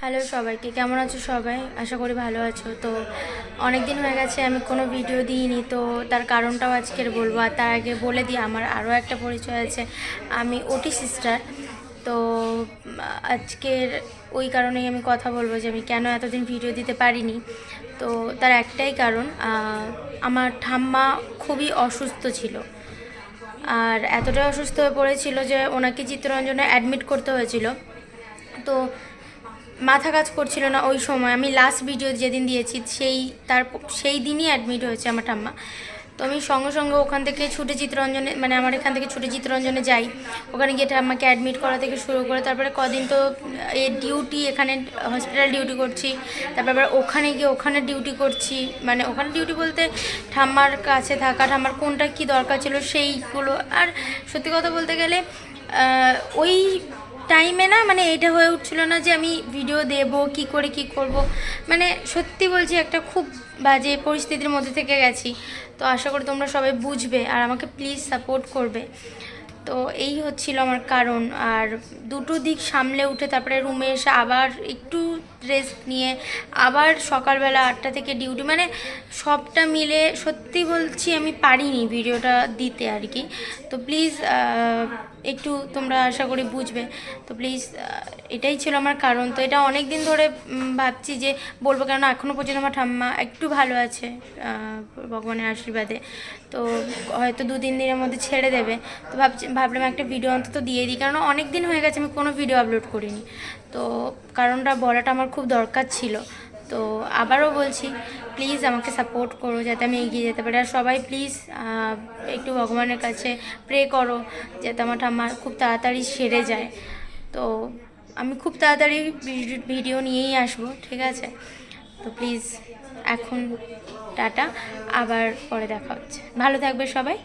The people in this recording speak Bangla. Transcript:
হ্যালো সবাইকে, কেমন আছো সবাই? আশা করি ভালো আছো। তো অনেক দিন হয়ে গেছে আমি কোনো ভিডিও দিইনি, তো তার কারণটাও আজকের বলবো। আর তার আগে বলে দিই, আমার আরও একটা পরিচয় আছে, আমি ওটি সিস্টার। তো আজকের ওই কারণেই আমি কথা বলবো যে আমি কেন এতদিন ভিডিও দিতে পারিনি। তো তার একটাই কারণ, আমার ঠাম্মা খুবই অসুস্থ ছিল। আর এতটাই অসুস্থ হয়ে পড়েছিল যে ওনাকে চিত্তরঞ্জনে অ্যাডমিট করতে হয়েছিল। তো মাথা কাজ করছিল না ওই সময়। আমি লাস্ট ভিডিও যেদিন দিয়েছি সেই দিনই অ্যাডমিট হয়েছে আমার ঠাম্মা। তো আমি সঙ্গে সঙ্গে ওখান থেকে ছুটে চিত্তরঞ্জনে, মানে আমার এখান থেকে ছুটে চিত্তরঞ্জনে যাই। ওখানে গিয়ে ঠাম্মাকে অ্যাডমিট করা থেকে শুরু করে তারপরে কদিন তো ডিউটি, এখানে হসপিটাল ডিউটি করছি, তারপর আবার ওখানে গিয়ে ওখানে ডিউটি করছি। মানে ওখানে ডিউটি বলতে ঠাম্মার কাছে থাকা, ঠাম্মার কোনটা কী দরকার ছিল সেইগুলো। আর সত্যি কথা বলতে গেলে ওই টাইমে না, মানে এটা হয়ে উঠছিল না যে আমি ভিডিও দেব কি করে কি করব। মানে সত্যি বলছি, একটা খুব বাজে পরিস্থিতির মধ্যে থেকে গেছি। তো আশা করি তোমরা সবাই বুঝবে আর আমাকে প্লিজ সাপোর্ট করবে। তো এই হচ্ছিল আমার কারণ। আর দুটো দিক সামলে উঠে তারপরে রুমে এসে আবার একটু রেস্ট নিয়ে আবার সকালবেলা 8টা থেকে ডিউটি, মানে সবটা মিলে সত্যি বলছি আমি পারিনি ভিডিওটা দিতে আর কি। তো প্লিজ একটু তোমরা আশা করি বুঝবে। তো প্লিজ, এটাই ছিল আমার কারণ। তো এটা অনেক দিন ধরে ভাবছি যে বলবো, কেননা এখনও পর্যন্ত আমার ঠাম্মা একটু ভালো আছে ভগবানের আশীর্বাদে। তো হয়তো 2-3 দিনের মধ্যে ছেড়ে দেবে। তো ভাবলাম একটা ভিডিও অন্তত দিয়ে দিই, কারণ অনেক দিন হয়ে গেছে আমি কোনো ভিডিও আপলোড করিনি। তো কারণটা বলাটা আমার খুব দরকার ছিল। তো আবারও বলছি, প্লিজ আমাকে সাপোর্ট করো যাতে আমি এগিয়ে যেতে পারি। আর সবাই প্লিজ একটু ভগবানের কাছে প্রে করো যাতে আমার ঠাম্মা খুব তাড়াতাড়ি সেরে যায়। তো আমি খুব তাড়াতাড়ি ভিডিও নিয়েই আসবো, ঠিক আছে? তো প্লিজ এখন টাটা, আবার পরে দেখা হচ্ছে। ভালো থাকবে সবাই।